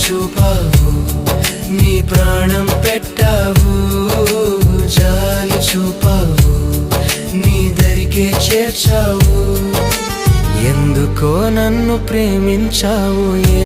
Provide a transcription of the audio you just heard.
చూపావు, నీ ప్రాణం పెట్టావు. జాలి చూపావు, నీ దరికే చేర్చావు. ఎందుకో నన్ను ప్రేమించావు.